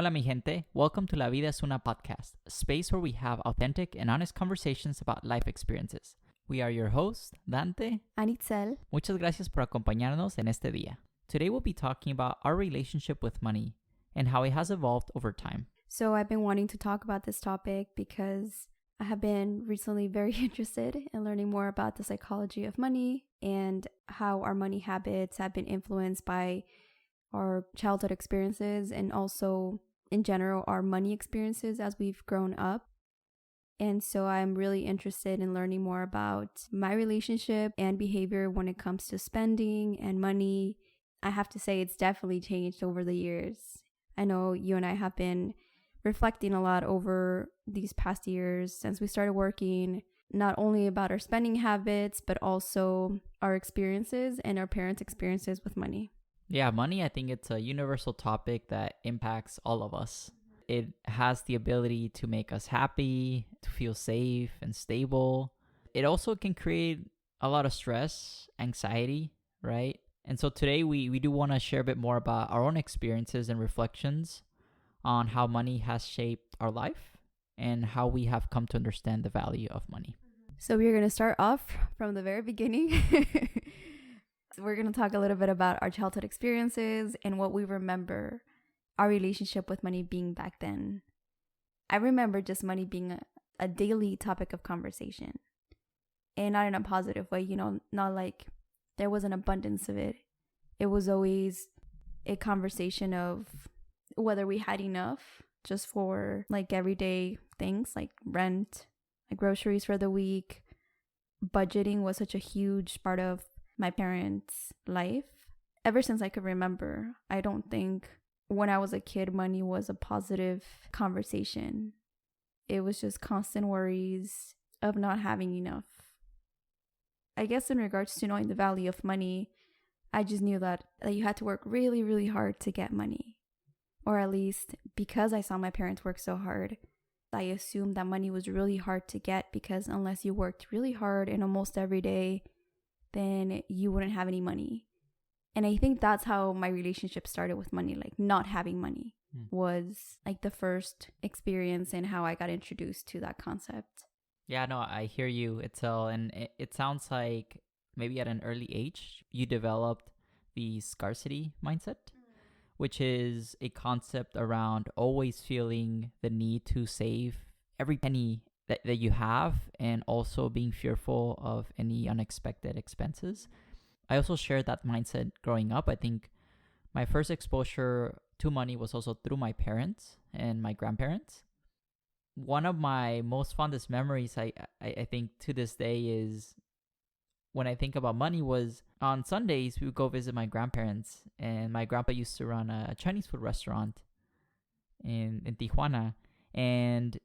Hola mi gente, welcome to La Vida es una podcast, a space where we have authentic and honest conversations about life experiences. We are your hosts, Dante. Anitzel. Muchas gracias por acompañarnos en este día. Today we'll be talking about our relationship with money and how it has evolved over time. So I've been wanting to talk about this topic because I have been recently very interested in learning more about the psychology of money and how our money habits have been influenced by our childhood experiences and also in general our money experiences as we've grown up. And so I'm really interested in learning more about my relationship and behavior when it comes to spending and money. I have to say it's definitely changed over the years. I know you and I have been reflecting a lot over these past years since we started working, not only about our spending habits, but also our experiences and our parents' experiences with money. Yeah, money, I think it's a universal topic that impacts all of us. It has the ability to make us happy, to feel safe and stable. It also can create a lot of stress, anxiety, right? And so today we do want to share a bit more about our own experiences and reflections on how money has shaped our life and how we have come to understand the value of money. So we're going to start off from the very beginning. We're going to talk a little bit about our childhood experiences and what we remember our relationship with money being back then. I remember just money being a daily topic of conversation. And not in a positive way, not like there was an abundance of it. It was always a conversation of whether we had enough just for like everyday things like rent, like groceries for the week. Budgeting was such a huge part of my parents' life. Ever since I could remember, I don't think when I was a kid, money was a positive conversation. It was just constant worries of not having enough. I guess in regards to knowing the value of money, I just knew that you had to work really, really hard to get money. Or at least because I saw my parents work so hard, I assumed that money was really hard to get because unless you worked really hard and almost every day, then you wouldn't have any money. And I think that's how my relationship started with money, like not having money was like the first experience and how I got introduced to that concept. Yeah, no, I hear you, Itzel, and it sounds like maybe at an early age you developed the scarcity mindset, which is a concept around always feeling the need to save every penny that you have and also being fearful of any unexpected expenses. I also shared that mindset growing up. I think my first exposure to money was also through my parents and my grandparents. One of my most fondest memories, I think to this day, is when I think about money was on Sundays, we would go visit my grandparents, and my grandpa used to run a Chinese food restaurant in Tijuana, and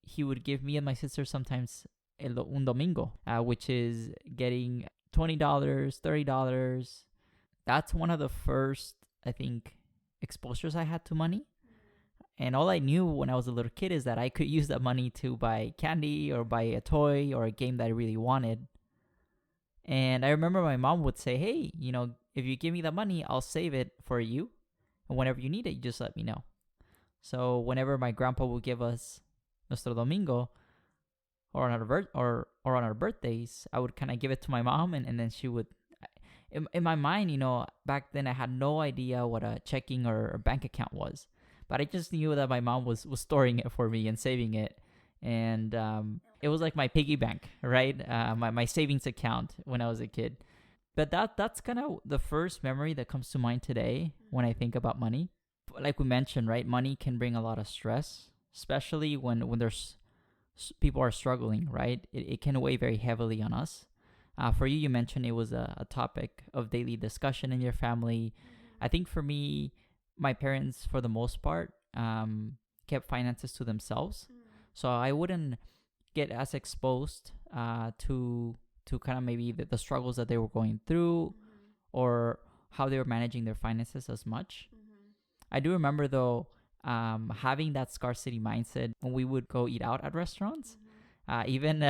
he would give me and my sister sometimes un domingo, which is getting $20, $30. That's one of the first, I think, exposures I had to money. And all I knew when I was a little kid is that I could use that money to buy candy or buy a toy or a game that I really wanted. And I remember my mom would say, hey, if you give me the money, I'll save it for you. And whenever you need it, you just let me know. So whenever my grandpa would give us nuestro domingo or on our birthdays, I would kind of give it to my mom and then she would, in my mind, back then I had no idea what a checking or bank account was. But I just knew that my mom was storing it for me and saving it. And it was like my piggy bank, right? My savings account when I was a kid. But that's kind of the first memory that comes to mind today when I think about money. Like we mentioned, right? Money can bring a lot of stress, especially when there's people are struggling, right? It can weigh very heavily on us. For you mentioned it was a topic of daily discussion in your family. I think for me, my parents, for the most part, kept finances to themselves. So I wouldn't get as exposed to kind of maybe the struggles that they were going through or how they were managing their finances as much. I do remember, though, having that scarcity mindset when we would go eat out at restaurants. Even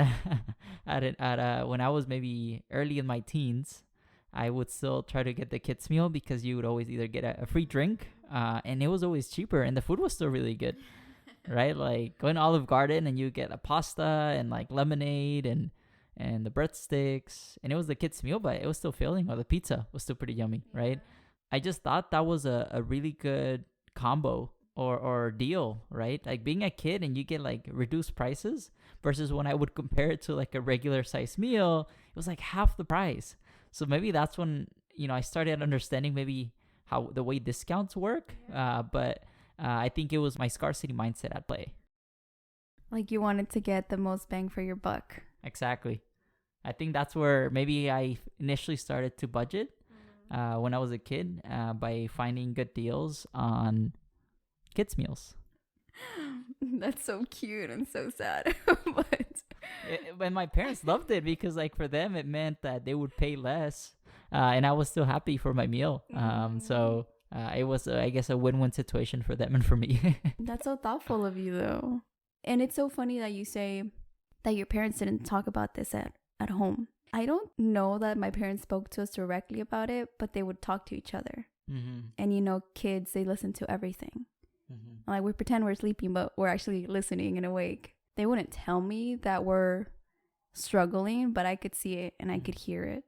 when I was maybe early in my teens, I would still try to get the kids meal because you would always either get a free drink, and it was always cheaper, and the food was still really good, right? Like going to Olive Garden and you get a pasta and like lemonade and the breadsticks, and it was the kids meal, but it was still filling. Or the pizza was still pretty yummy, right? I just thought that was a really good combo or deal, right? Like being a kid and you get like reduced prices versus when I would compare it to like a regular size meal, it was like half the price. So maybe that's when, I started understanding maybe how the way discounts work. But I think it was my scarcity mindset at play. Like you wanted to get the most bang for your buck. Exactly. I think that's where maybe I initially started to budget when I was a kid by finding good deals on kids' meals. That's so cute and so sad. But my parents loved it because, like, for them, it meant that they would pay less, and I was still happy for my meal. So it was, I guess, a win-win situation for them and for me. That's so thoughtful of you, though. And it's so funny that you say that your parents didn't talk about this at home. I don't know that my parents spoke to us directly about it, but they would talk to each other. And kids, they listen to everything. Like we pretend we're sleeping, but we're actually listening and awake. They wouldn't tell me that we're struggling, but I could see it and I could hear it.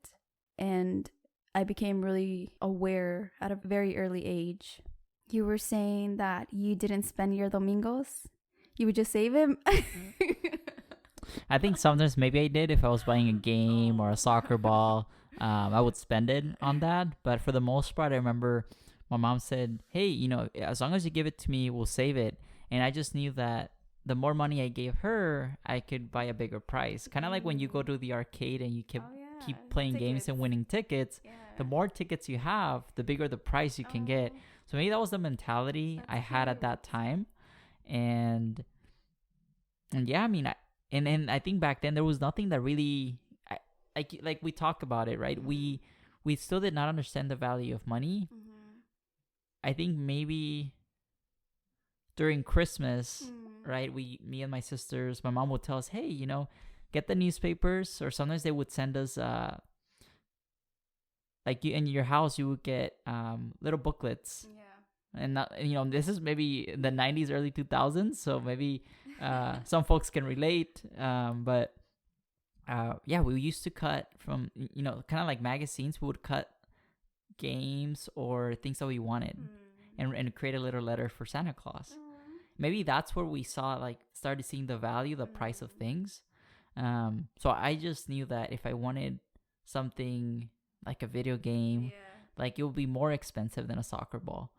And I became really aware at a very early age. You were saying that you didn't spend your domingos. You would just save him. I think sometimes maybe I did if I was buying a game or a soccer ball. I would spend it on that. But for the most part, I remember my mom said, hey, as long as you give it to me, we'll save it. And I just knew that the more money I gave her, I could buy a bigger prize. Kind of like when you go to the arcade and you keep playing games and winning tickets. The more tickets you have, the bigger the prize you can get. So maybe that was the mentality I had at that time. And yeah, I mean, and I think back then there was nothing that really, like we talked about it, right? We still did not understand the value of money. I think maybe during Christmas, right? Me and my sisters, my mom would tell us, hey, get the newspapers, or sometimes they would send us, like you in your house, you would get little booklets. And this is maybe the 90s, early 2000s, so maybe some folks can relate. But we used to cut from, kind of like magazines. We would cut games or things that we wanted and create a little letter for Santa Claus. Maybe that's where we started seeing the value, the price of things. So I just knew that if I wanted something like a video game, like it would be more expensive than a soccer ball.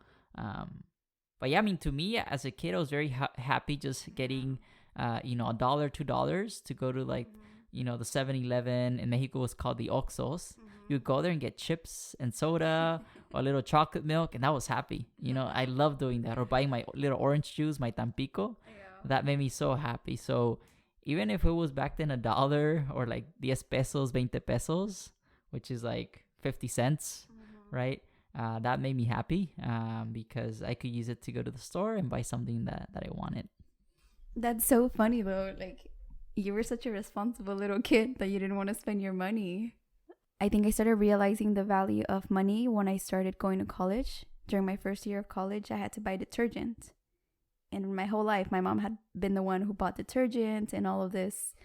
But yeah, I mean, to me as a kid, I was very happy just getting, $1, $2 to go to the 7-Eleven. In Mexico was called the Oxxos. You would go there and get chips and soda or a little chocolate milk, and that was happy. I love doing that. Or buying my little orange juice, my Tampico. That made me so happy. So even if it was back then $1 or like 10 pesos, 20 pesos, which is like 50 cents, right? That made me happy because I could use it to go to the store and buy something that I wanted. That's so funny, though. Like, you were such a responsible little kid that you didn't want to spend your money. I think I started realizing the value of money when I started going to college. During my first year of college, I had to buy detergent. And my whole life, my mom had been the one who bought detergent and all of this,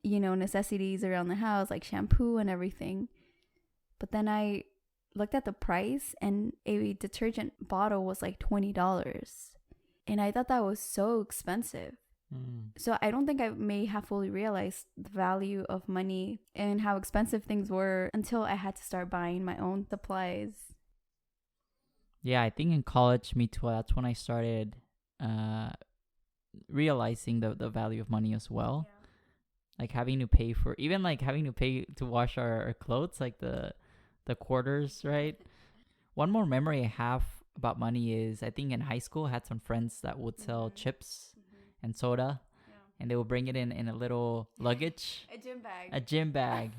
necessities around the house, like shampoo and everything. But then I looked at the price, and a detergent bottle was like $20. And I thought that was so expensive. So I don't think I may have fully realized the value of money and how expensive things were until I had to start buying my own supplies. Yeah, I think in college, me too, that's when I started realizing the value of money as well. Like having to pay to wash our clothes, like the quarters, right? One more memory I have about money is I think in high school I had some friends that would sell chips and soda, and they would bring it in a little luggage, a gym bag.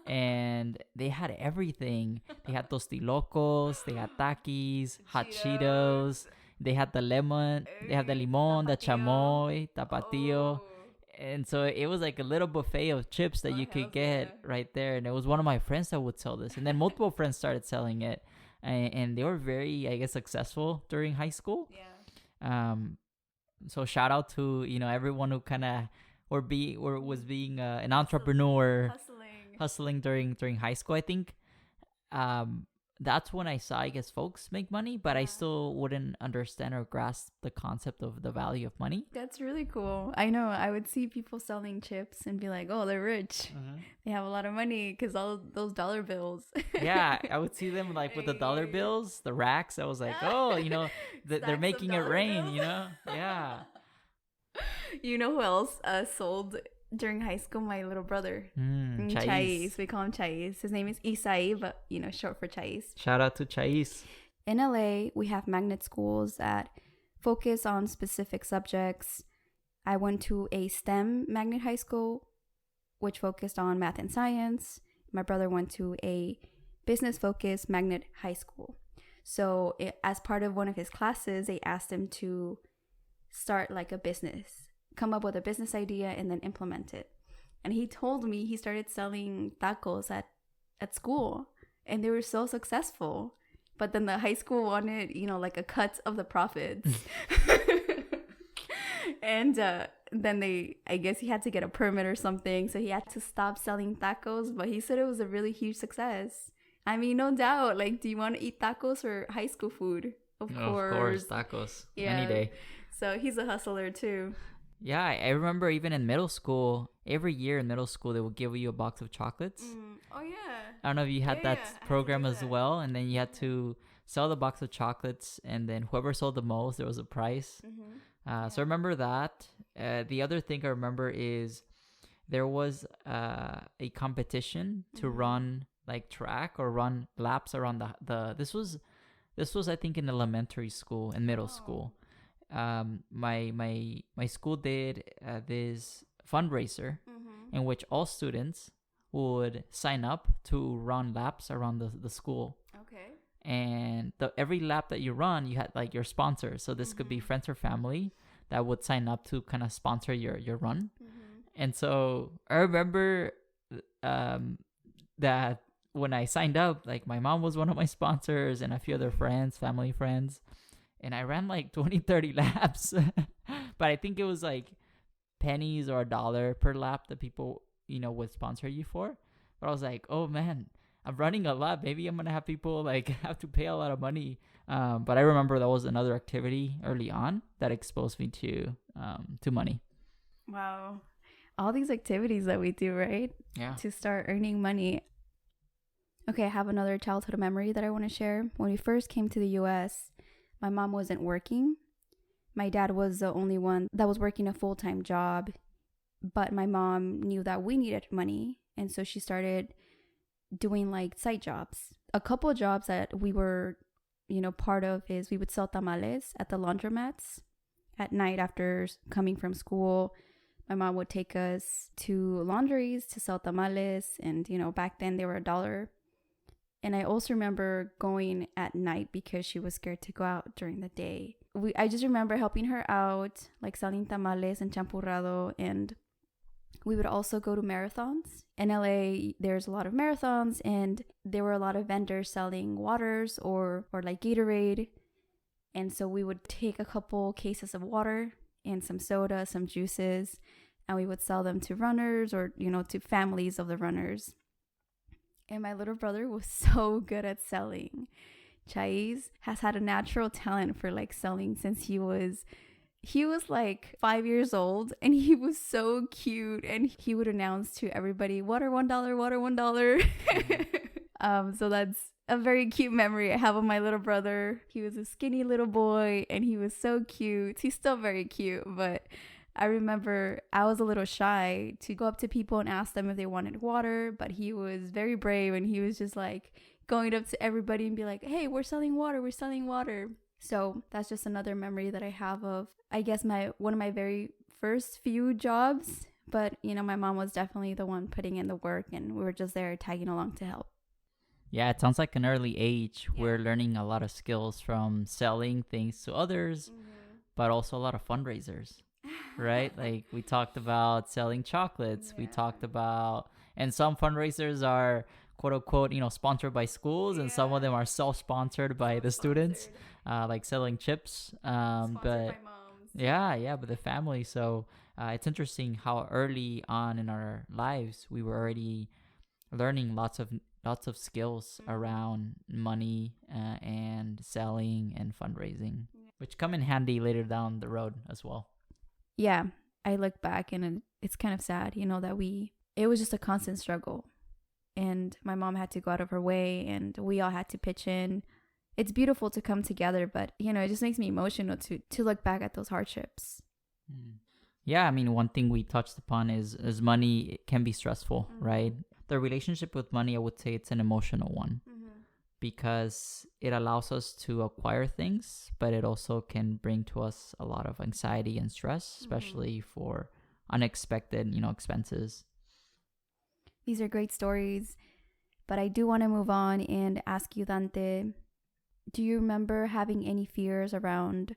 And they had everything. They had tostilocos, they had takis, hot Cheetos, they had the lemon, they had the limon, the chamoy, tapatio. And so it was like a little buffet of chips that you could get right there. And it was one of my friends that would sell this. And then multiple friends started selling it. And they were very, I guess, successful during high school. Yeah. So shout out to, everyone who kind of was being an entrepreneur, hustling during high school. I think that's when I saw, I guess, folks make money, but I still wouldn't understand or grasp the concept of the value of money. That's really cool. I know. I would see people selling chips and be like, oh, they're rich. They have a lot of money because all those dollar bills. Yeah, I would see them like with the dollar bills, the racks. I was like, oh, they're making it rain, Yeah. You know who else sold during high school? My little brother. Chais. We call him Chais. His name is Isai, but short for Chais. Shout out to Chais. In LA, we have magnet schools that focus on specific subjects. I went to a STEM magnet high school, which focused on math and science. My brother went to a business-focused magnet high school. So as part of one of his classes, they asked him to start like a business, come up with a business idea and then implement it. And he told me he started selling tacos at school and they were so successful. But then the high school wanted, like a cut of the profits. And then I guess he had to get a permit or something. So he had to stop selling tacos. But he said it was a really huge success. I mean, no doubt. Like, do you want to eat tacos or high school food? Of course, tacos. Yeah. Any day. So he's a hustler too. Yeah, I remember even in middle school, every year in middle school, they would give you a box of chocolates. Oh, yeah. I don't know if you had that program as well. And then you had to sell the box of chocolates. And then whoever sold the most, there was a prize. So I remember that. The other thing I remember is there was a competition to run like track or run laps around this was I think in elementary school and middle school. My school did this fundraiser in which all students would sign up to run laps around the school. Okay. And every lap that you run, you had like your sponsor. So this could be friends or family that would sign up to kind of sponsor your run. And so I remember that when I signed up, like my mom was one of my sponsors and a few other friends, family friends. And I ran like 20, 30 laps. But I think it was like pennies or $1 per lap that people, would sponsor you for. But I was like, oh man, I'm running a lot. Maybe I'm going to have people like have to pay a lot of money. But I remember that was another activity early on that exposed me to money. Wow. All these activities that we do, right? Yeah. To start earning money. Okay, I have another childhood memory that I want to share. When we first came to the U.S., my mom wasn't working. My dad was the only one that was working a full-time job. But my mom knew that we needed money. And so she started doing like side jobs. A couple of jobs that we were, part of is we would sell tamales at the laundromats at night after coming from school. My mom would take us to laundries to sell tamales. And, back then they were $1. And I also remember going at night because she was scared to go out during the day. I just remember helping her out, like selling tamales and champurrado. And we would also go to marathons. In LA, there's a lot of marathons. And there were a lot of vendors selling waters or like Gatorade. And so we would take a couple cases of water and some soda, some juices. And we would sell them to runners or, to families of the runners. And my little brother was so good at selling. Chais has had a natural talent for like selling since he was like 5 years old, and he was so cute, and he would announce to everybody, water $1, water $1. So that's a very cute memory I have of my little brother. He was a skinny little boy and he was so cute. He's still very cute, but I remember I was a little shy to go up to people and ask them if they wanted water, but he was very brave and he was just like going up to everybody and be like, hey, we're selling water. So that's just another memory that I have of, I guess, one of my very first few jobs. But, my mom was definitely the one putting in the work and we were just there tagging along to help. Yeah, it sounds like an early age. Yeah. We're learning a lot of skills from selling things to others, but also a lot of fundraisers. right? Like we talked about selling chocolates. We talked about, and some fundraisers are quote unquote, sponsored by schools, and some of them are self-sponsored by the students, like selling chips. But yeah, but the family. So it's interesting how early on in our lives we were already learning lots of skills around money and selling and fundraising, which come in handy later down the road as well. Yeah, I look back and it's kind of sad, that it was just a constant struggle. And my mom had to go out of her way and we all had to pitch in. It's beautiful to come together, but, it just makes me emotional to look back at those hardships. Yeah, I mean, one thing we touched upon is money can be stressful, right? The relationship with money, I would say it's an emotional one because it allows us to acquire things, but it also can bring to us a lot of anxiety and stress, especially for unexpected, expenses. These are great stories, but I do want to move on and ask you, Dante, do you remember having any fears around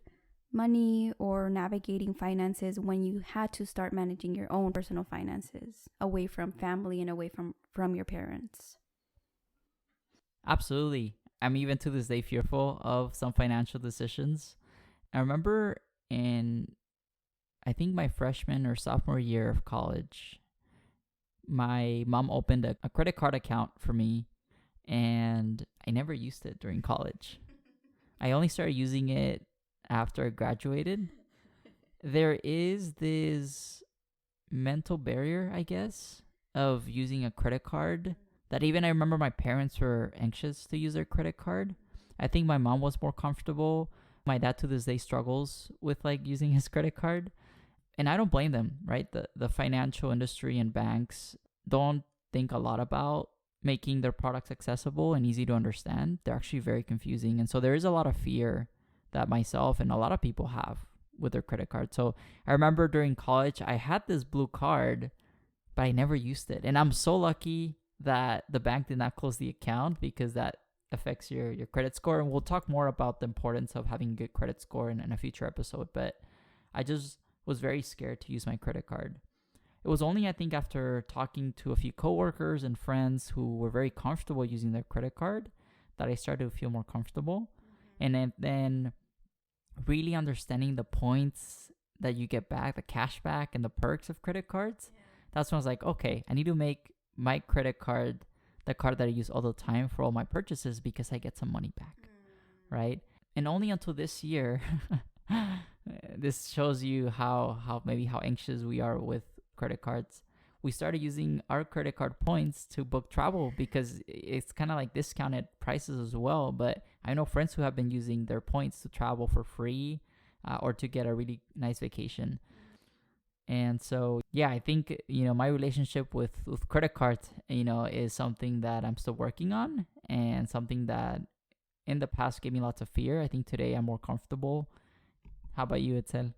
money or navigating finances when you had to start managing your own personal finances away from family and away from your parents? Absolutely. I'm even to this day fearful of some financial decisions. I remember I think my freshman or sophomore year of college, my mom opened a credit card account for me, and I never used it during college. I only started using it after I graduated. There is this mental barrier, I guess, of using a credit card that even I remember my parents were anxious to use their credit card. I think my mom was more comfortable. My dad to this day struggles with like using his credit card. And I don't blame them, right? The financial industry and banks don't think a lot about making their products accessible and easy to understand. They're actually very confusing. And so there is a lot of fear that myself and a lot of people have with their credit card. So I remember during college, I had this blue card, but I never used it. And I'm so lucky that the bank did not close the account because that affects your credit score. And we'll talk more about the importance of having a good credit score in a future episode. But I just was very scared to use my credit card. It was only, I think, after talking to a few coworkers and friends who were very comfortable using their credit card that I started to feel more comfortable. And then really understanding the points that you get back, the cash back and the perks of credit cards. That's when I was like, okay, I need to make my credit card the card that I use all the time for all my purchases because I get some money back, right? And only until this year, this shows you how anxious we are with credit cards. We started using our credit card points to book travel because it's kind of like discounted prices as well. But I know friends who have been using their points to travel for free or to get a really nice vacation. And so, yeah, I think, my relationship with credit cards, is something that I'm still working on and something that in the past gave me lots of fear. I think today I'm more comfortable. How about you, Itzel?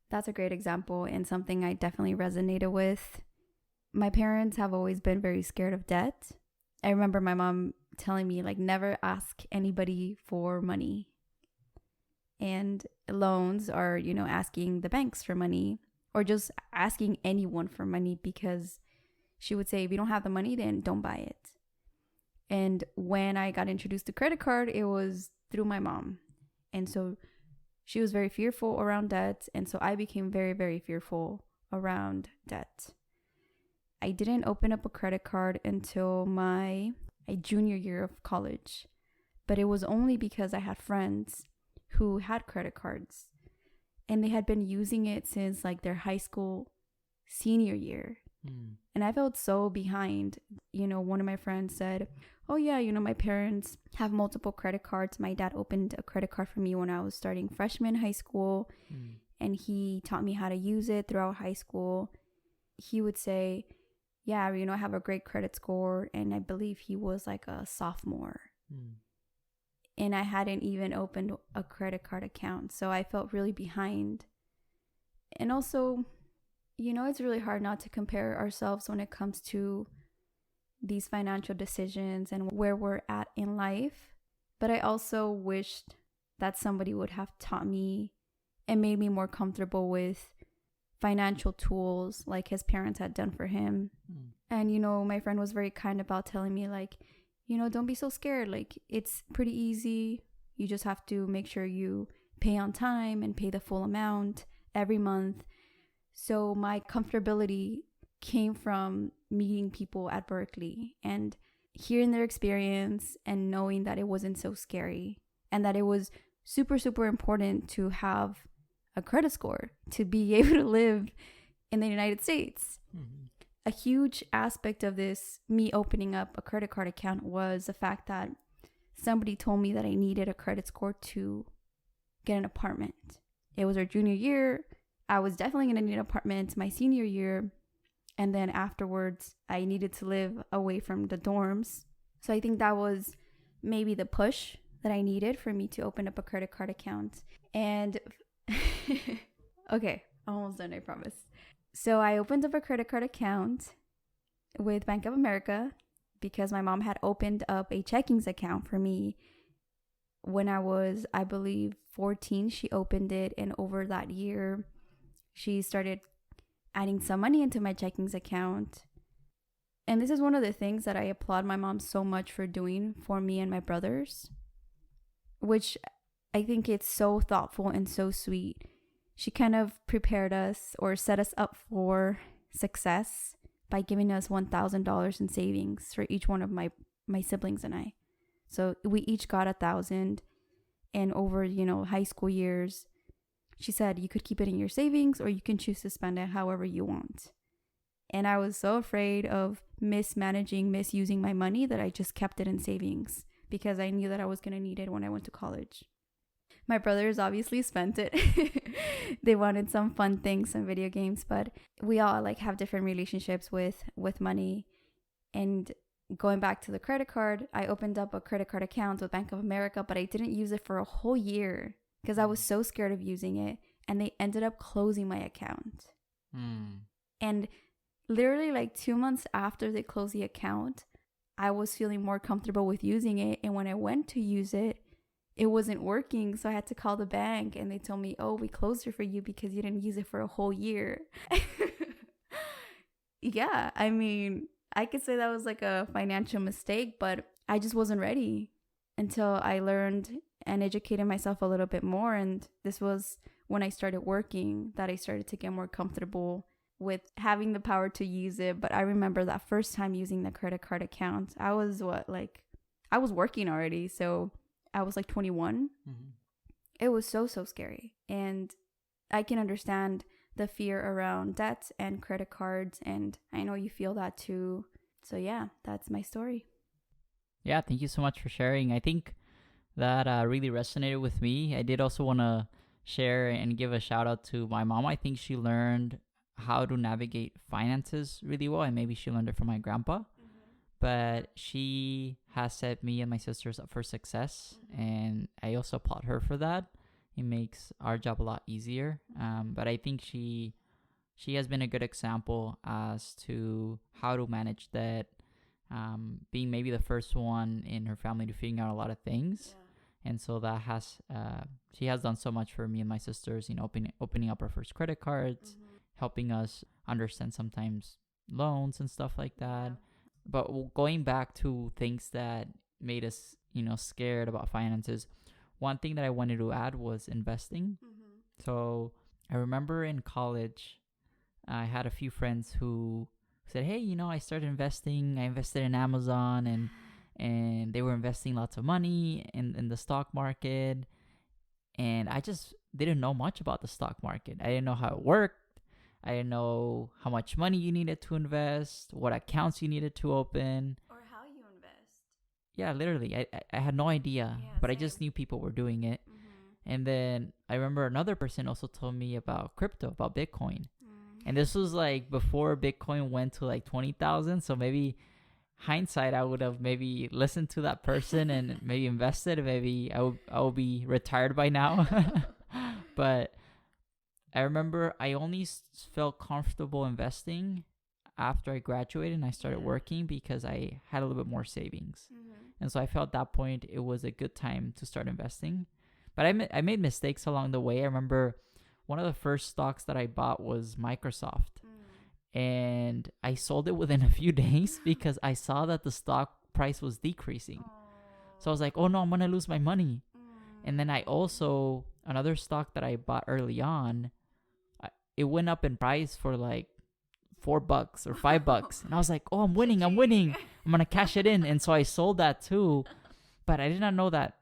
That's a great example and something I definitely resonated with. My parents have always been very scared of debt. I remember my mom telling me, like, never ask anybody for money. And loans are, asking the banks for money or just asking anyone for money because she would say, if you don't have the money, then don't buy it. And when I got introduced to credit card, it was through my mom. And so she was very fearful around debt. And so I became very, very fearful around debt. I didn't open up a credit card until my junior year of college. But it was only because I had friends who had credit cards. And they had been using it since like their high school senior year. And I felt so behind. One of my friends said, oh yeah, my parents have multiple credit cards. My dad opened a credit card for me when I was starting freshman high school. And he taught me how to use it throughout high school. He would say, yeah, I have a great credit score. And I believe he was like a sophomore. And I hadn't even opened a credit card account. So I felt really behind. And also, it's really hard not to compare ourselves when it comes to these financial decisions and where we're at in life. But I also wished that somebody would have taught me and made me more comfortable with financial tools like his parents had done for him. And, you know, my friend was very kind about telling me, like, you know, don't be so scared. Like, it's pretty easy. You just have to make sure you pay on time and pay the full amount every month. So my comfortability came from meeting people at Berkeley and hearing their experience and knowing that it wasn't so scary and that it was super, super important to have a credit score to be able to live in the United States. A huge aspect of this, me opening up a credit card account, was the fact that somebody told me that I needed a credit score to get an apartment. It was our junior year. I was definitely going to need an apartment my senior year. And then afterwards, I needed to live away from the dorms. So I think that was maybe the push that I needed for me to open up a credit card account. And okay, almost done, I promise. So I opened up a credit card account with Bank of America because my mom had opened up a checkings account for me when I was, I believe, 14. She opened it, and over that year, she started adding some money into my checkings account. And this is one of the things that I applaud my mom so much for doing for me and my brothers, which I think it's so thoughtful and so sweet. She kind of prepared us or set us up for success by giving us $1,000 in savings for each one of my siblings and I. So we each got $1,000, and over, you know, high school years, she said you could keep it in your savings or you can choose to spend it however you want. And I was so afraid of misusing my money that I just kept it in savings because I knew that I was going to need it when I went to college. My brothers obviously spent it. They wanted some fun things, some video games, but we all like have different relationships with money. And going back to the credit card, I opened up a credit card account with Bank of America, but I didn't use it for a whole year because I was so scared of using it. And they ended up closing my account. And literally like 2 months after they closed the account, I was feeling more comfortable with using it. And when I went to use it, it wasn't working. So I had to call the bank and they told me, oh, we closed it for you because you didn't use it for a whole year. Yeah, I mean, I could say that was like a financial mistake, but I just wasn't ready until I learned and educated myself a little bit more. And this was when I started working that I started to get more comfortable with having the power to use it. But I remember that first time using the credit card account, I was working already. So I was like 21. It was so scary. And I can understand the fear around debt and credit cards. And I know you feel that too. So yeah, that's my story. Yeah, thank you so much for sharing. I think that really resonated with me. I did also want to share and give a shout out to my mom. I think she learned how to navigate finances really well, and maybe she learned it from my grandpa. But she has set me and my sisters up for success, and I also applaud her for that. It makes our job a lot easier. But I think she has been a good example as to how to manage debt, being maybe the first one in her family to figure out a lot of things. And so that has she has done so much for me and my sisters, you know, opening up our first credit cards, helping us understand sometimes loans and stuff like that. But going back to things that made us, you know, scared about finances, one thing that I wanted to add was investing. So I remember in college, I had a few friends who said, hey, you know, I started investing. I invested in Amazon, and they were investing lots of money in the stock market. And I just didn't know much about the stock market. I didn't know how it worked. I didn't know how much money you needed to invest, what accounts you needed to open. Or how you invest. Yeah, literally. I had no idea, but I just knew people were doing it. And then I remember another person also told me about crypto, about Bitcoin. And this was like before Bitcoin went to like 20,000. So maybe hindsight, I would have maybe listened to that person and maybe invested. Maybe I would be retired by now. But I remember I only felt comfortable investing after I graduated and I started working because I had a little bit more savings. And so I felt at that point it was a good time to start investing. But I made mistakes along the way. I remember one of the first stocks that I bought was Microsoft. And I sold it within a few days because I saw that the stock price was decreasing. So I was like, oh no, I'm going to lose my money. And then I also, another stock that I bought early on, it went up in price for like $4 or $5. And I was like, oh, I'm winning. I'm going to cash it in. And so I sold that too. But I did not know that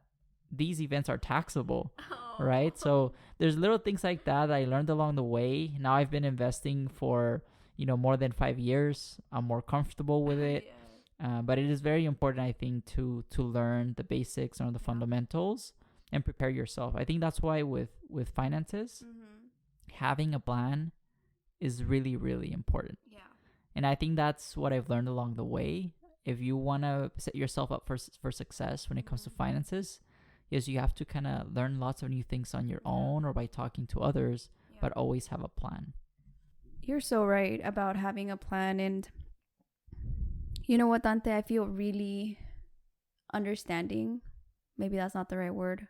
these events are taxable, right? So there's little things like that I learned along the way. Now I've been investing for, more than 5 years. I'm more comfortable with it. But it is very important, I think, to learn the basics or the fundamentals and prepare yourself. I think that's why with finances, having a plan is really, really important. Yeah. And I think that's what I've learned along the way. If you want to set yourself up for success when it comes to finances, is you have to kind of learn lots of new things on your own or by talking to others, but always have a plan. You're so right about having a plan. And you know what, Dante? I feel really understanding. Maybe that's not the right word.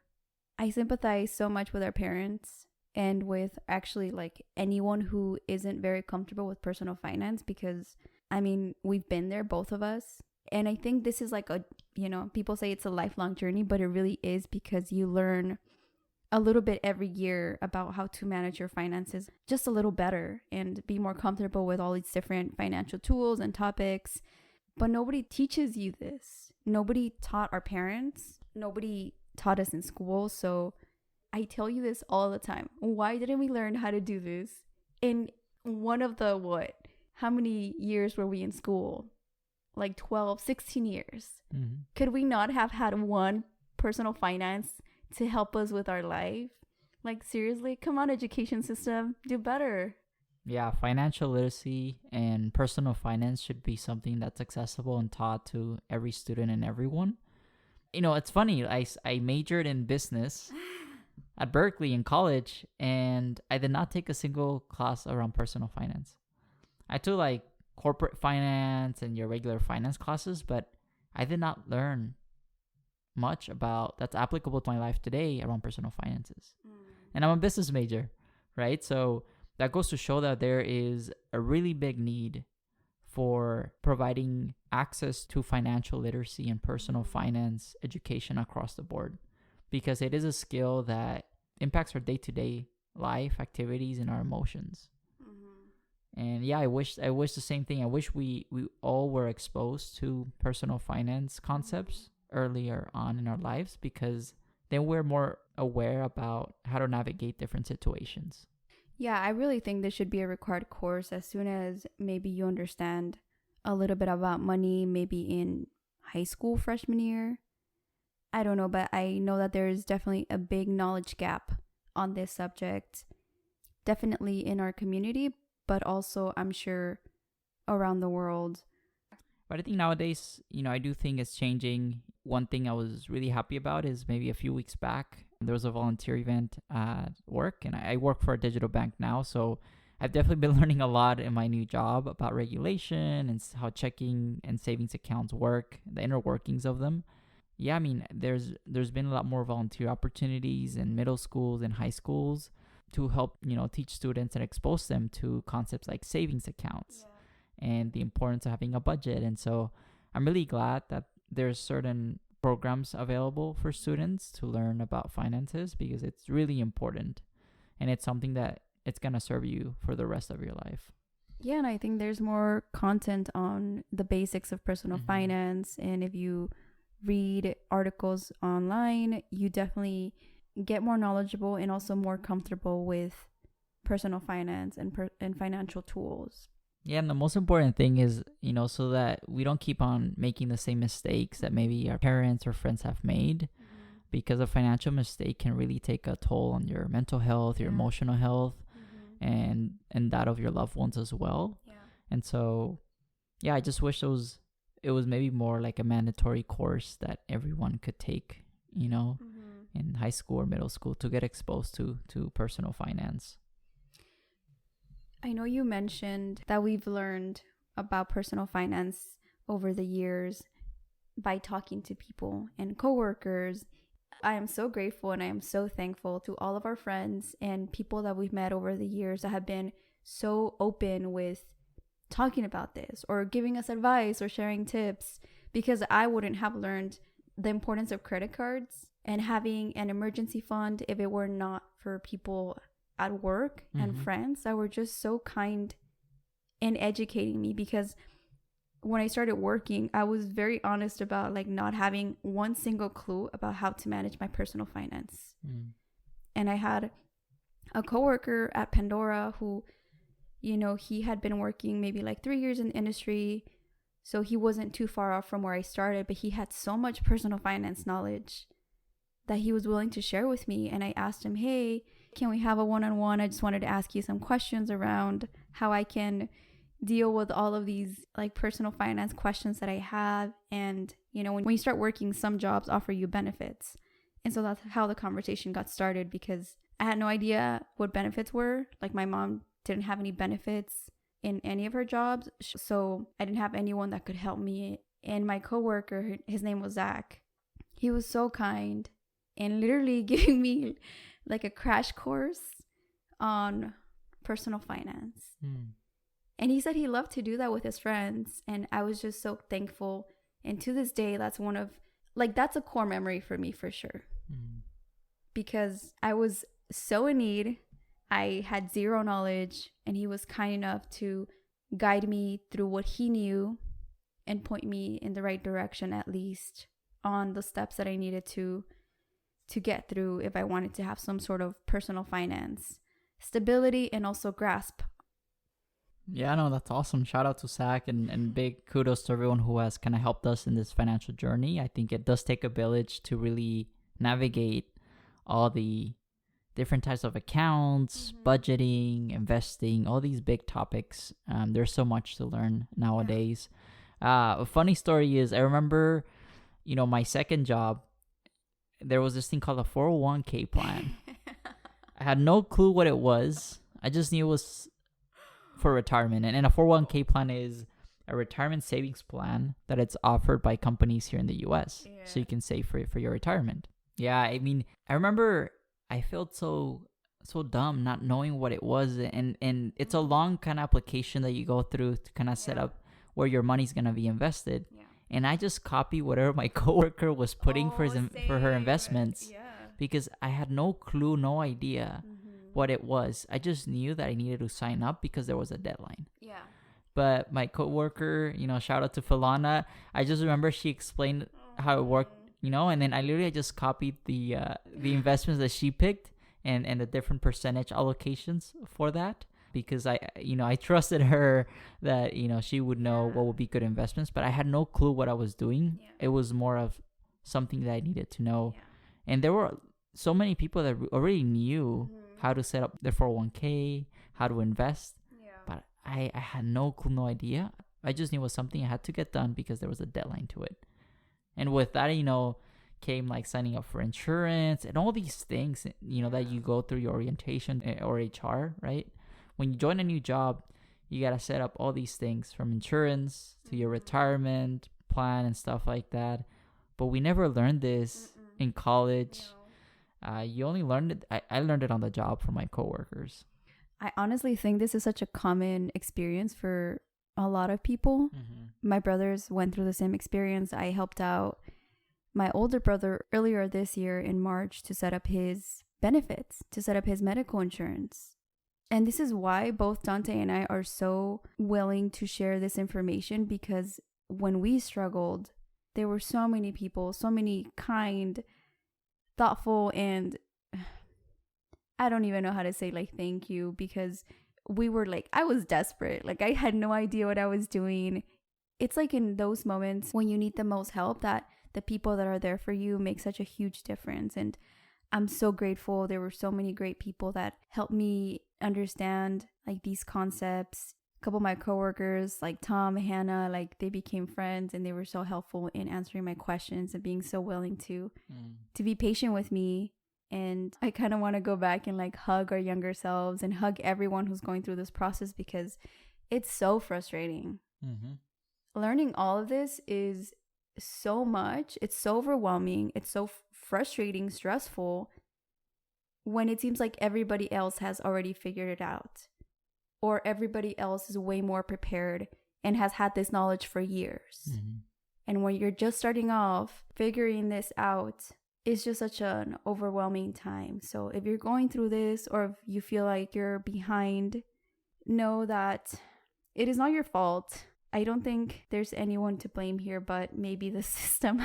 I sympathize so much with our parents and with actually like anyone who isn't very comfortable with personal finance, because I mean, we've been there, both of us. And I think this is like people say it's a lifelong journey, but it really is, because you learn a little bit every year about how to manage your finances just a little better and be more comfortable with all these different financial tools and topics. But nobody teaches you this. Nobody taught our parents. Nobody taught us in school. So I tell you this all the time. Why didn't we learn how to do this in one of the, how many years were we in school? Like 12, 16 years. Mm-hmm. Could we not have had one personal finance to help us with our life? Like, seriously, come on, education system, do better. Yeah, financial literacy and personal finance should be something that's accessible and taught to every student and everyone. It's funny, I majored in business at Berkeley in college, and I did not take a single class around personal finance. I took like corporate finance and your regular finance classes, but I did not learn much about that's applicable to my life today around personal finances. And I'm a business major, right? So that goes to show that there is a really big need for providing access to financial literacy and personal finance education across the board, because it is a skill that impacts our day-to-day life activities and our emotions. And yeah, I wish the same thing. I wish we all were exposed to personal finance concepts earlier on in our lives, because then we're more aware about how to navigate different situations. Yeah, I really think this should be a required course as soon as maybe you understand a little bit about money, maybe in high school freshman year. I don't know, but I know that there is definitely a big knowledge gap on this subject, definitely in our community, but also I'm sure around the world. But I think nowadays, I do think it's changing. One thing I was really happy about is maybe a few weeks back, there was a volunteer event at work, and I work for a digital bank now. So I've definitely been learning a lot in my new job about regulation and how checking and savings accounts work, the inner workings of them. Yeah, I mean, there's been a lot more volunteer opportunities in middle schools and high schools to help, teach students and expose them to concepts like savings accounts and the importance of having a budget. And so I'm really glad that there's certain programs available for students to learn about finances, because it's really important and it's something that it's going to serve you for the rest of your life. Yeah, and I think there's more content on the basics of personal finance, and if you read articles online, you definitely get more knowledgeable and also more comfortable with personal finance and financial tools. Yeah, and the most important thing is, so that we don't keep on making the same mistakes that maybe our parents or friends have made, because a financial mistake can really take a toll on your mental health, your emotional health, and that of your loved ones as well. Yeah. And so, yeah, I just wish it was maybe more like a mandatory course that everyone could take, in high school or middle school to get exposed to personal finance. I know you mentioned that we've learned about personal finance over the years by talking to people and coworkers. I am so grateful and I am so thankful to all of our friends and people that we've met over the years that have been so open with talking about this or giving us advice or sharing tips, because I wouldn't have learned the importance of credit cards and having an emergency fund if it were not for people at work and friends that were just so kind in educating me. Because when I started working, I was very honest about like not having one single clue about how to manage my personal finance. And I had a coworker at Pandora who, you know, he had been working maybe like 3 years in the industry, so he wasn't too far off from where I started, but he had so much personal finance knowledge that he was willing to share with me. And I asked him, hey, can we have a one-on-one? I just wanted to ask you some questions around how I can deal with all of these like personal finance questions that I have. And, you know, when you start working, some jobs offer you benefits. And so that's how the conversation got started, because I had no idea what benefits were. Like my mom didn't have any benefits in any of her jobs, so I didn't have anyone that could help me. And my coworker, his name was Zach, he was so kind and literally giving me like a crash course on personal finance. And he said he loved to do that with his friends, and I was just so thankful. And to this day, that's one of like, that's a core memory for me for sure, because I was so in need. I had zero knowledge, and he was kind enough to guide me through what he knew and point me in the right direction, at least on the steps that I needed to get through if I wanted to have some sort of personal finance stability and also grasp. Yeah, no, that's awesome. Shout out to Zach, and big kudos to everyone who has kind of helped us in this financial journey. I think it does take a village to really navigate all the different types of accounts, budgeting, investing, all these big topics. There's so much to learn nowadays. A funny story is, I remember, you know, my second job, there was this thing called a 401k plan. I had no clue what it was. I just knew it was for retirement. And a 401k plan is a retirement savings plan that it's offered by companies here in the US. So you can save for your retirement. Yeah, I mean, I remember I felt so dumb not knowing what it was, and it's a long kind of application that you go through to kind of set up where your money's gonna be invested. And I just copied whatever my coworker was putting for her investments, because I had no clue, no idea what it was. I just knew that I needed to sign up because there was a deadline. But my coworker, you know, shout out to Falana, I just remember she explained how it worked. You know, and then I just copied the investments that she picked and the different percentage allocations for that, because I trusted her that, you know, she would know what would be good investments, but I had no clue what I was doing. It was more of something that I needed to know. And there were so many people that already knew how to set up their 401k, how to invest, but I had no clue, no idea. I just knew it was something I had to get done because there was a deadline to it. And with that, you know, came like signing up for insurance and all these things, you know, that you go through your orientation or HR, right? When you join a new job, you got to set up all these things, from insurance to your retirement plan and stuff like that. But we never learned this in college. You only learned it. I learned it on the job from my coworkers. I honestly think this is such a common experience for a lot of people. My brothers went through the same experience. I helped out my older brother earlier this year in March to set up his benefits, to set up his medical insurance. And this is why both Dante and I are so willing to share this information, because when we struggled, there were so many people, so many kind, thoughtful, and I don't even know how to say like thank you, because we were like, I was desperate. Like, I had no idea what I was doing. It's like in those moments when you need the most help that the people that are there for you make such a huge difference. And I'm so grateful. There were so many great people that helped me understand like these concepts. A couple of my coworkers, like Tom, Hannah, like they became friends, and they were so helpful in answering my questions and being so willing to be patient with me. And I kind of want to go back and like hug our younger selves and hug everyone who's going through this process, because it's so frustrating. Learning all of this is so much. It's so overwhelming. It's so frustrating, stressful when it seems like everybody else has already figured it out, or everybody else is way more prepared and has had this knowledge for years. Mm-hmm. And when you're just starting off, figuring this out is just such an overwhelming time. So if you're going through this, or if you feel like you're behind, know that it is not your fault. I don't think there's anyone to blame here, but maybe the system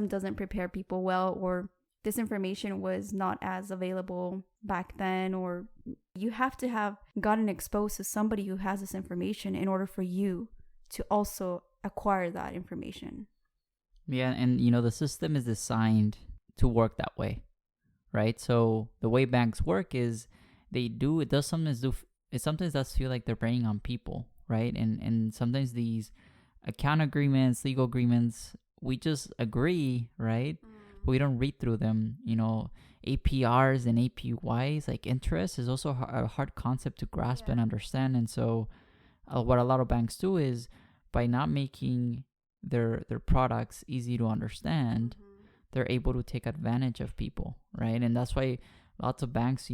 doesn't prepare people well, or this information was not as available back then, or you have to have gotten exposed to somebody who has this information in order for you to also acquire that information. Yeah, and the system is designed to work that way, right? So the way banks work is it sometimes does feel like they're preying on people, right? And sometimes these account agreements, legal agreements, we just agree, right? But we don't read through them. APRs and APYs, like interest, is also a hard concept to grasp and understand. And so what a lot of banks do is, by not making their products easy to understand, they're able to take advantage of people, right? And that's why lots of banks,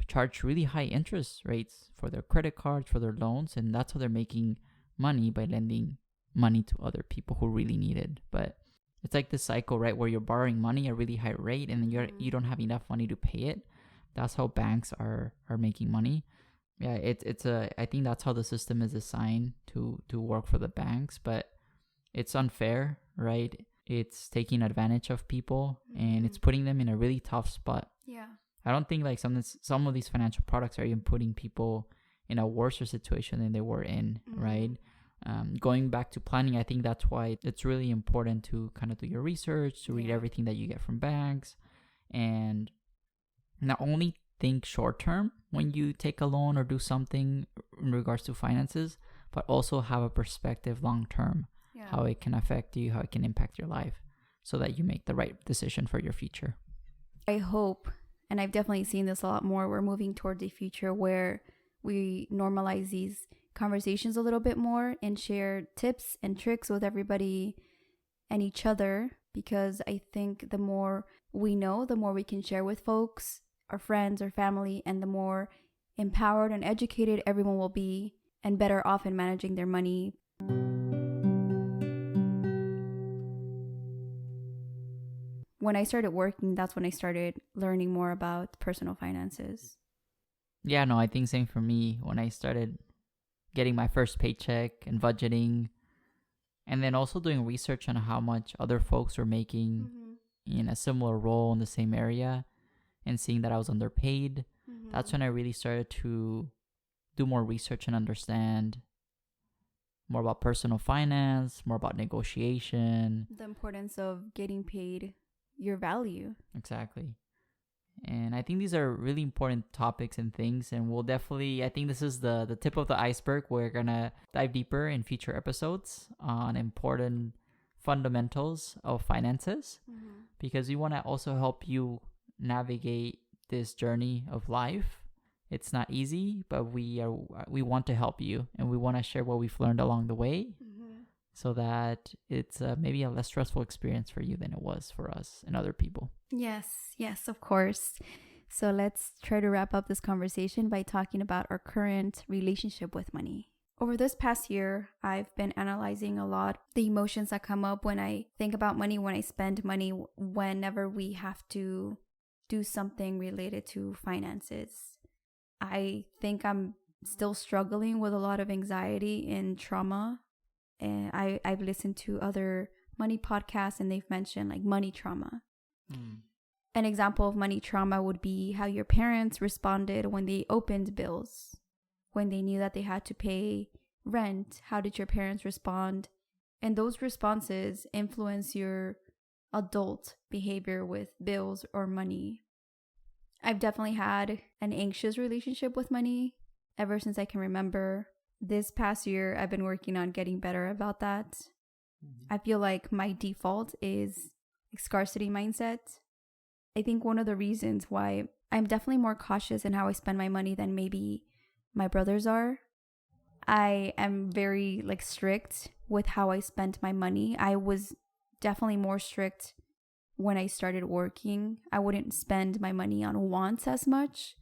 charge really high interest rates for their credit cards, for their loans, and that's how they're making money, by lending money to other people who really need it. But it's like this cycle, right, where you're borrowing money at a really high rate and you don't have enough money to pay it. That's how banks are making money. Yeah, I think that's how the system is designed to work for the banks, but it's unfair, right? It's taking advantage of people, and it's putting them in a really tough spot. Yeah. I don't think like some of these financial products are even putting people in a worse situation than they were in, right? Going back to planning, I think that's why it's really important to kind of do your research, to read everything that you get from banks, and not only think short term when you take a loan or do something in regards to finances, but also have a perspective long term, how it can affect you, how it can impact your life, so that you make the right decision for your future. I hope, and I've definitely seen this a lot more, we're moving towards a future where we normalize these conversations a little bit more and share tips and tricks with everybody and each other, because I think the more we know, the more we can share with folks, our friends or family, and the more empowered and educated everyone will be and better off in managing their money. When I started working, that's when I started learning more about personal finances. Yeah, no, I think same for me. When I started getting my first paycheck and budgeting, and then also doing research on how much other folks were making in a similar role in the same area, and seeing that I was underpaid, that's when I really started to do more research and understand more about personal finance, more about negotiation. The importance of getting paid your value. Exactly. And I think these are really important topics and things, and we'll definitely, I think this is the tip of the iceberg. We're gonna dive deeper in future episodes on important fundamentals of finances, because we want to also help you navigate this journey of life. It's not easy, but we want to help you, and we want to share what we've learned along the way, so that it's maybe a less stressful experience for you than it was for us and other people. Yes, of course. So let's try to wrap up this conversation by talking about our current relationship with money. Over this past year, I've been analyzing a lot the emotions that come up when I think about money, when I spend money, whenever we have to do something related to finances. I think I'm still struggling with a lot of anxiety and trauma. And I've listened to other money podcasts, and they've mentioned like money trauma. An example of money trauma would be how your parents responded when they opened bills, when they knew that they had to pay rent. How did your parents respond? And those responses influence your adult behavior with bills or money. I've definitely had an anxious relationship with money ever since I can remember. This past year, I've been working on getting better about that. I feel like my default is scarcity mindset. I think one of the reasons why I'm definitely more cautious in how I spend my money than maybe my brothers are. I am very strict with how I spent my money. I was definitely more strict when I started working, I wouldn't spend my money on wants as much.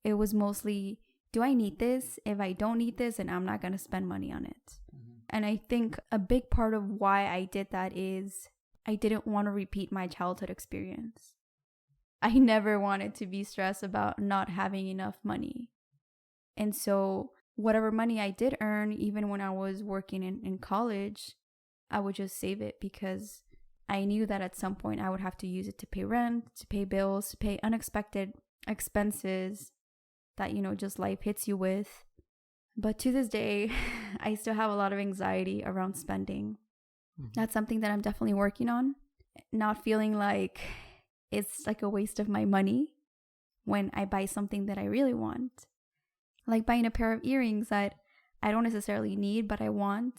It was mostly, do I need this? If I don't need this, then I'm not going to spend money on it. And I think a big part of why I did that is I didn't want to repeat my childhood experience. I never wanted to be stressed about not having enough money. And so whatever money I did earn, even when I was working in college, I would just save it because I knew that at some point I would have to use it to pay rent, to pay bills, to pay unexpected expenses that, just life hits you with. But to this day, I still have a lot of anxiety around spending. That's something that I'm definitely working on. Not feeling like it's like a waste of my money when I buy something that I really want. Like buying a pair of earrings that I don't necessarily need, but I want,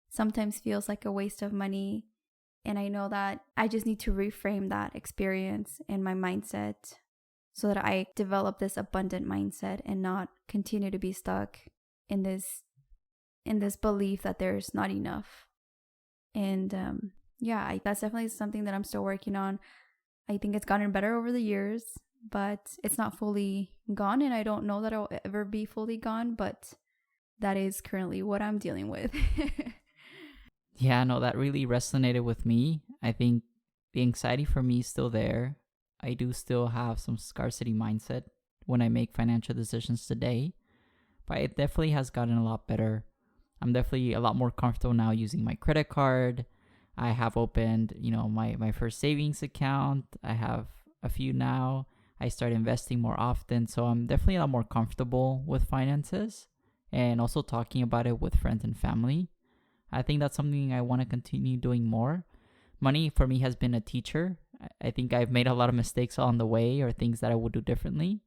sometimes feels like a waste of money. And I know that I just need to reframe that experience in my mindset so that I develop this abundant mindset and not continue to be stuck in this belief that there's not enough. And that's definitely something that I'm still working on. I think it's gotten better over the years, but it's not fully gone, and I don't know that it'll ever be fully gone, but that is currently what I'm dealing with. Yeah, no, that really resonated with me. I think the anxiety for me is still there. I do still have some scarcity mindset when I make financial decisions today, but it definitely has gotten a lot better. I'm definitely a lot more comfortable now using my credit card. I have opened, my first savings account. I have a few now. I start investing more often. So I'm definitely a lot more comfortable with finances and also talking about it with friends and family. I think that's something I want to continue doing more. Money for me has been a teacher. I think I've made a lot of mistakes along the way or things that I would do differently.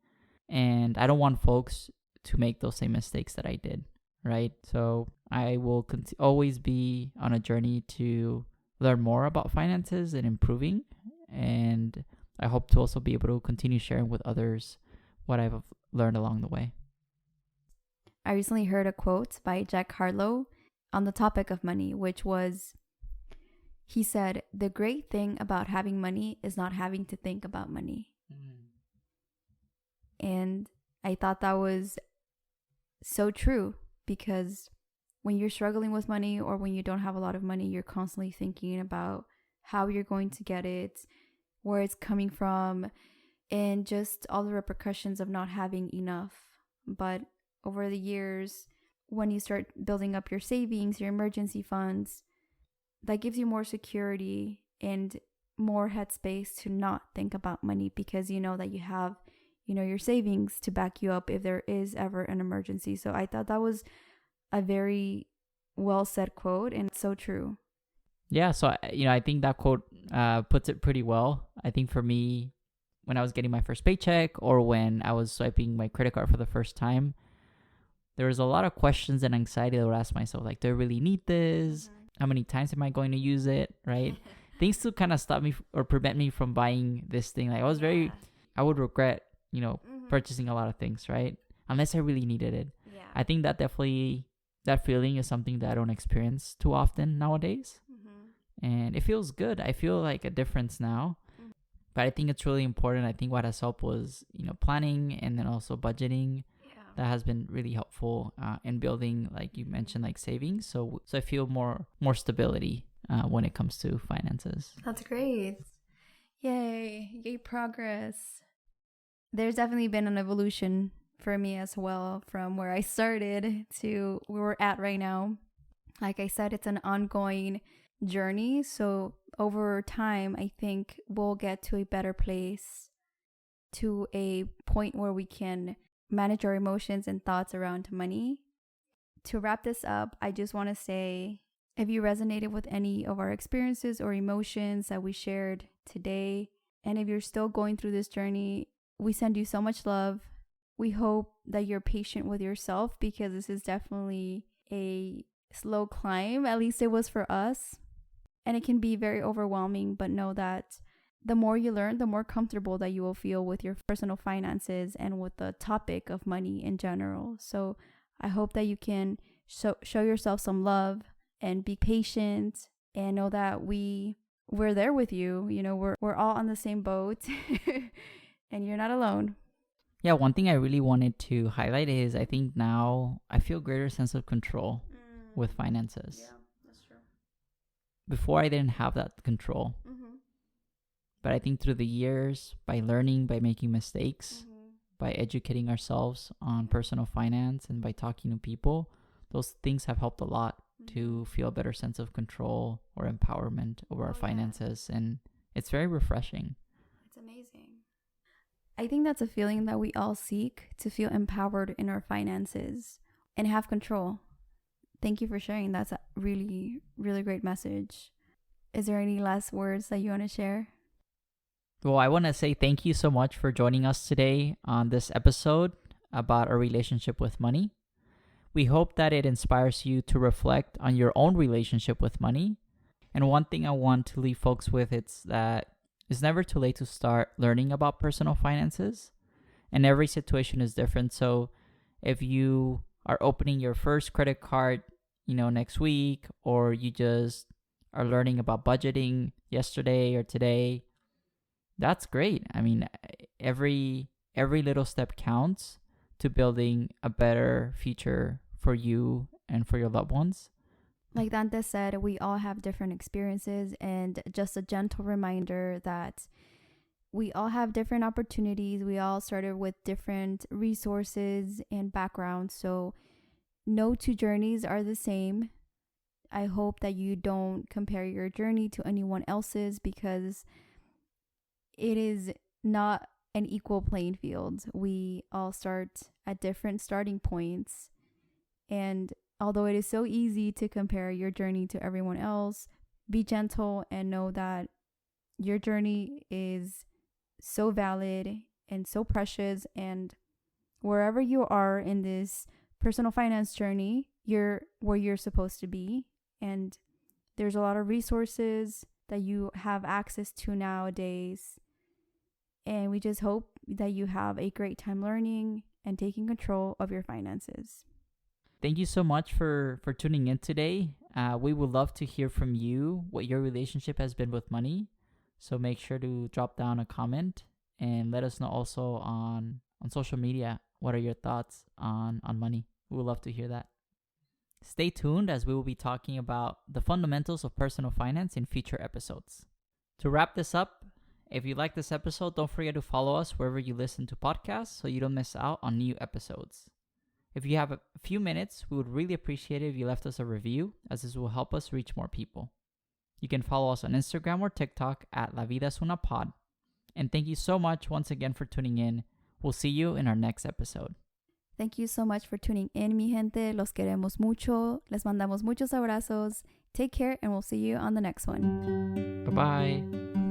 And I don't want folks to make those same mistakes that I did, right? So I will always be on a journey to learn more about finances and improving. And I hope to also be able to continue sharing with others what I've learned along the way. I recently heard a quote by Jack Harlow on the topic of money, which was, he said, "The great thing about having money is not having to think about money." And I thought that was so true, because when you're struggling with money or when you don't have a lot of money, you're constantly thinking about how you're going to get it, where it's coming from, and just all the repercussions of not having enough. But over the years, when you start building up your savings, your emergency funds, that gives you more security and more headspace to not think about money, because you know that you have, your savings to back you up if there is ever an emergency. So I thought that was a very well said quote, and so true. Yeah, so I think that quote puts it pretty well. I think for me, when I was getting my first paycheck or when I was swiping my credit card for the first time, there was a lot of questions and anxiety that I would ask myself, like, do I really need this? How many times am I going to use it, right? Things to kind of stop me or prevent me from buying this thing. Like I would regret, purchasing a lot of things, right? Unless I really needed it. Yeah. I think that definitely, that feeling is something that I don't experience too often nowadays. And it feels good. I feel like a difference now. But I think it's really important. I think what has helped was, planning and then also budgeting. That has been really helpful in building, like you mentioned, like savings. So I feel more stability when it comes to finances. That's great. Yay progress. There's definitely been an evolution for me as well, from where I started to where we're at right now. Like I said, it's an ongoing journey. So over time, I think we'll get to a better place, to a point where we can manage our emotions and thoughts around money. To wrap this up, I just want to say, if you resonated with any of our experiences or emotions that we shared today, and if you're still going through this journey, we send you so much love. We hope that you're patient with yourself, because this is definitely a slow climb. At least it was for us. And it can be very overwhelming, but know that the more you learn, the more comfortable that you will feel with your personal finances and with the topic of money in general. So I hope that you can show yourself some love and be patient, and know that we we're there with you. We're all on the same boat and you're not alone. Yeah, one thing I really wanted to highlight is I think now I feel greater sense of control with finances. Yeah, that's true. Before I didn't have that control. But I think through the years, by learning, by making mistakes, by educating ourselves on personal finance and by talking to people, those things have helped a lot to feel a better sense of control or empowerment over our finances. And it's very refreshing. It's amazing. I think that's a feeling that we all seek, to feel empowered in our finances and have control. Thank you for sharing. That's a really, really great message. Is there any last words that you want to share? Well, I want to say thank you so much for joining us today on this episode about our relationship with money. We hope that it inspires you to reflect on your own relationship with money. And one thing I want to leave folks with is that it's never too late to start learning about personal finances. And every situation is different. So if you are opening your first credit card, next week, or you just are learning about budgeting yesterday or today, that's great. I mean, every little step counts to building a better future for you and for your loved ones. Like Dante said, we all have different experiences, and just a gentle reminder that we all have different opportunities. We all started with different resources and backgrounds, so no two journeys are the same. I hope that you don't compare your journey to anyone else's, because it is not an equal playing field. We all start at different starting points. And although it is so easy to compare your journey to everyone else, be gentle and know that your journey is so valid and so precious. And wherever you are in this personal finance journey, you're where you're supposed to be. And there's a lot of resources that you have access to nowadays. And we just hope that you have a great time learning and taking control of your finances. Thank you so much for tuning in today. We would love to hear from you what your relationship has been with money. So make sure to drop down a comment and let us know also on social media what are your thoughts on money. We would love to hear that. Stay tuned as we will be talking about the fundamentals of personal finance in future episodes. To wrap this up, if you like this episode, don't forget to follow us wherever you listen to podcasts so you don't miss out on new episodes. If you have a few minutes, we would really appreciate it if you left us a review, as this will help us reach more people. You can follow us on Instagram or TikTok at La Vida es una Pod. And thank you so much once again for tuning in. We'll see you in our next episode. Thank you so much for tuning in, mi gente. Los queremos mucho. Les mandamos muchos abrazos. Take care, and we'll see you on the next one. Bye-bye.